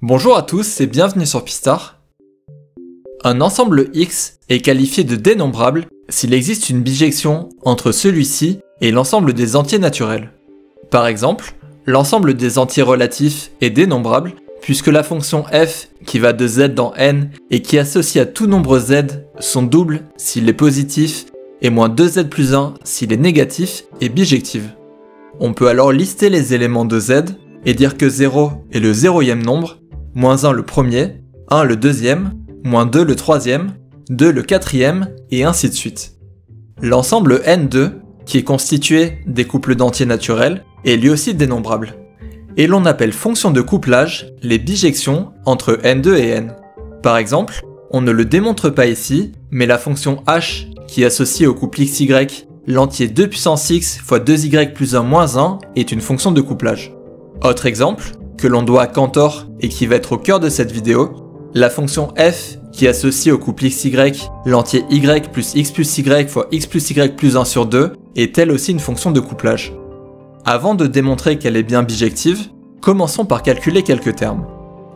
Bonjour à tous et bienvenue sur Pistar. Un ensemble X est qualifié de dénombrable s'il existe une bijection entre celui-ci et l'ensemble des entiers naturels. Par exemple, l'ensemble des entiers relatifs est dénombrable puisque la fonction f qui va de z dans n et qui associe à tout nombre z son double s'il est positif et moins 2z plus 1 s'il est négatif est bijective. On peut alors lister les éléments de z et dire que 0 est le zéroième nombre, moins 1 le premier, 1 le deuxième, moins 2 le troisième, 2 le quatrième, et ainsi de suite. L'ensemble N2, qui est constitué des couples d'entiers naturels, est lui aussi dénombrable. Et l'on appelle fonction de couplage les bijections entre N2 et N. Par exemple, on ne le démontre pas ici, mais la fonction h, qui associe au couple xy l'entier 2 puissance x fois 2y plus 1 moins 1, est une fonction de couplage. Autre exemple, que l'on doit à Cantor et qui va être au cœur de cette vidéo, la fonction f qui associe au couple xy l'entier y plus y fois x plus y plus 1 sur 2 est elle aussi une fonction de couplage. Avant de démontrer qu'elle est bien bijective, commençons par calculer quelques termes.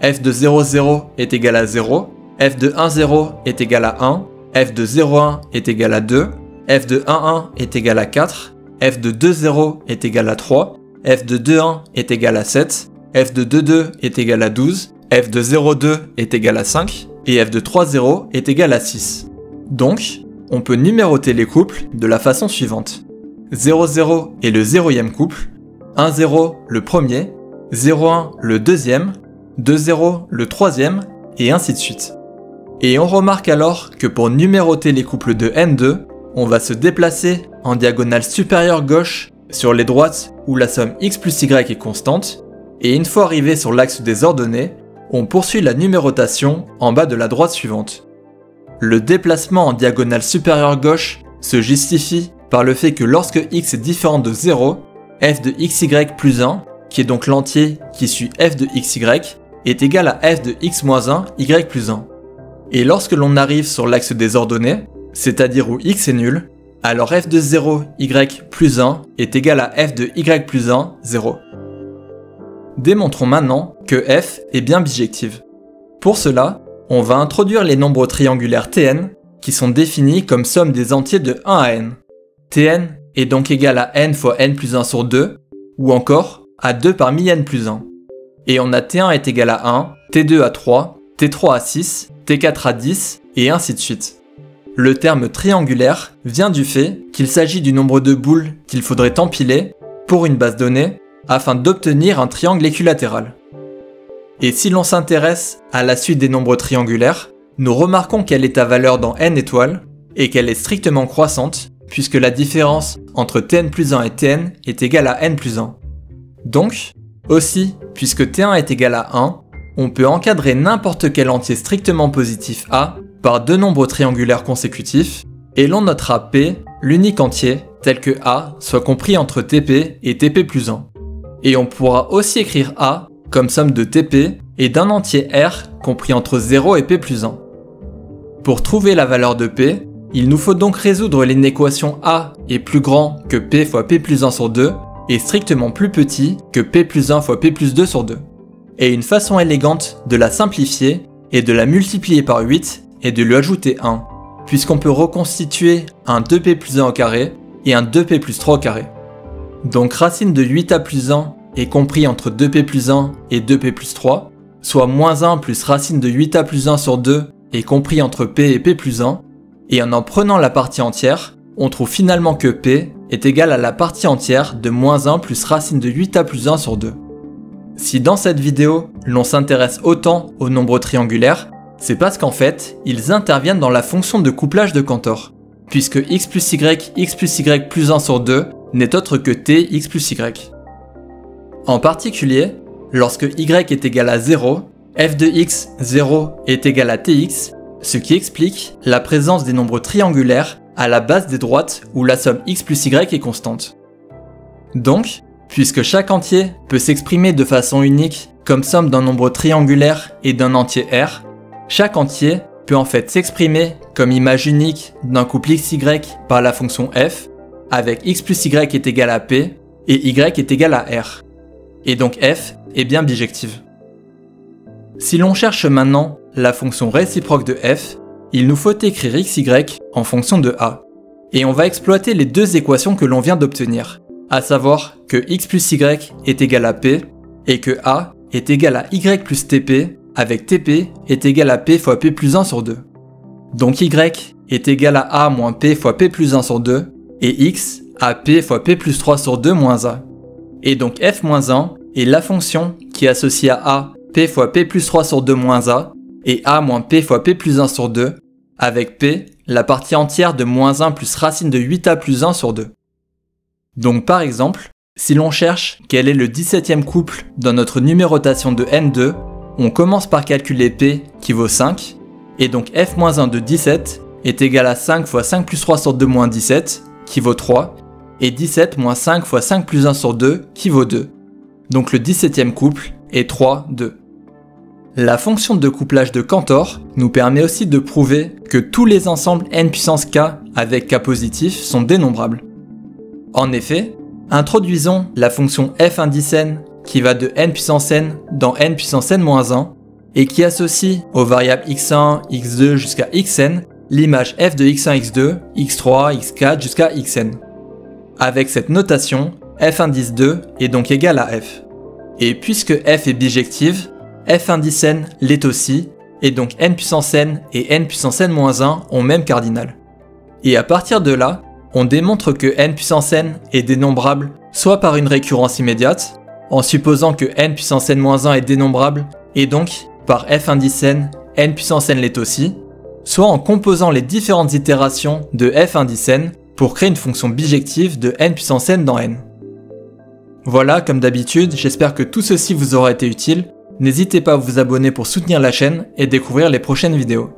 F de 0, 0 est égal à 0, f de 1, 0 est égal à 1, f de 0, 1 est égal à 2, f de 1, 1 est égal à 4, f de 2, 0 est égal à 3, f de 2, 1 est égal à 7, f de 2, 2 est égal à 12, f de 0, 2 est égal à 5, et f de 3, 0 est égal à 6. Donc, on peut numéroter les couples de la façon suivante. 0, 0 est le zéroième couple, 1, 0 le premier, 0, 1 le deuxième, 2, 0 le troisième, et ainsi de suite. Et on remarque alors que pour numéroter les couples de N2, on va se déplacer en diagonale supérieure gauche sur les droites où la somme x plus y est constante, et une fois arrivé sur l'axe des ordonnées, on poursuit la numérotation en bas de la droite suivante. Le déplacement en diagonale supérieure gauche se justifie par le fait que lorsque x est différent de 0, f de xy plus 1, qui est donc l'entier qui suit f de xy, est égal à f de x moins 1, y plus 1. Et lorsque l'on arrive sur l'axe des ordonnées, c'est-à-dire où x est nul, alors f de 0, y plus 1 est égal à f de y plus 1, 0. Démontrons maintenant que f est bien bijective. Pour cela, on va introduire les nombres triangulaires Tn qui sont définis comme somme des entiers de 1 à n. Tn est donc égal à n fois n plus 1 sur 2, ou encore à 2 parmi n plus 1. Et on a T1 est égal à 1, T2 à 3, T3 à 6, T4 à 10, et ainsi de suite. Le terme triangulaire vient du fait qu'il s'agit du nombre de boules qu'il faudrait empiler pour une base donnée afin d'obtenir un triangle équilatéral. Et si l'on s'intéresse à la suite des nombres triangulaires, nous remarquons qu'elle est à valeur dans n étoiles et qu'elle est strictement croissante puisque la différence entre Tn plus 1 et Tn est égale à n plus 1. Donc, aussi, puisque T1 est égal à 1, on peut encadrer n'importe quel entier strictement positif A par deux nombres triangulaires consécutifs, et l'on notera P, l'unique entier, tel que A soit compris entre Tp et Tp plus 1. Et on pourra aussi écrire A comme somme de Tp et d'un entier R compris entre 0 et P plus 1. Pour trouver la valeur de P, il nous faut donc résoudre l'inéquation A est plus grand que P fois P plus 1 sur 2 et strictement plus petit que P plus 1 fois P plus 2 sur 2. Et une façon élégante de la simplifier est de la multiplier par 8 et de lui ajouter 1, puisqu'on peut reconstituer un 2p plus 1 au carré et un 2p plus 3 au carré. Donc racine de 8a plus 1 est compris entre 2p plus 1 et 2p plus 3, soit moins 1 plus racine de 8a plus 1 sur 2 est compris entre p et p plus 1, et en prenant la partie entière, on trouve finalement que p est égal à la partie entière de moins 1 plus racine de 8a plus 1 sur 2. Si dans cette vidéo, l'on s'intéresse autant aux nombres triangulaires, c'est parce qu'en fait, ils interviennent dans la fonction de couplage de Cantor, puisque x plus y plus 1 sur 2 n'est autre que t x plus y. En particulier, lorsque y est égal à 0, f de x 0 est égal à tx, ce qui explique la présence des nombres triangulaires à la base des droites où la somme x plus y est constante. Donc, puisque chaque entier peut s'exprimer de façon unique comme somme d'un nombre triangulaire et d'un entier R, chaque entier peut en fait s'exprimer comme image unique d'un couple xy par la fonction f, avec x plus y est égal à p et y est égal à r. Et donc f est bien bijective. Si l'on cherche maintenant la fonction réciproque de f, il nous faut écrire xy en fonction de a. Et on va exploiter les deux équations que l'on vient d'obtenir, à savoir que x plus y est égal à p et que a est égal à y plus tp, avec tp est égal à p fois p plus 1 sur 2. Donc y est égal à a moins p fois p plus 1 sur 2, et x à p fois p plus 3 sur 2 moins a. Et donc f moins 1 est la fonction qui associe à a p fois p plus 3 sur 2 moins a, et a moins p fois p plus 1 sur 2, avec p, la partie entière de moins 1 plus racine de 8a plus 1 sur 2. Donc par exemple, si l'on cherche quel est le 17e couple dans notre numérotation de n2, on commence par calculer p qui vaut 5, et donc f-1 de 17 est égal à 5 fois 5 plus 3 sur 2 moins 17, qui vaut 3, et 17 moins 5 fois 5 plus 1 sur 2, qui vaut 2. Donc le 17e couple est 3, 2. La fonction de couplage de Cantor nous permet aussi de prouver que tous les ensembles n puissance k avec k positif sont dénombrables. En effet, introduisons la fonction f indice n qui va de n puissance n dans n puissance n-1 et qui associe aux variables x1, x2 jusqu'à xn l'image f de x1, x2, x3, x4 jusqu'à xn. Avec cette notation, f indice 2 est donc égal à f. Et puisque f est bijective, f indice n l'est aussi, et donc n puissance n et n puissance n-1 ont même cardinal. Et à partir de là, on démontre que n puissance n est dénombrable soit par une récurrence immédiate, en supposant que n puissance n-1 est dénombrable, et donc par f indice n, n puissance n l'est aussi, soit en composant les différentes itérations de f indice n pour créer une fonction bijective de n puissance n dans n. Voilà, comme d'habitude, j'espère que tout ceci vous aura été utile. N'hésitez pas à vous abonner pour soutenir la chaîne et découvrir les prochaines vidéos.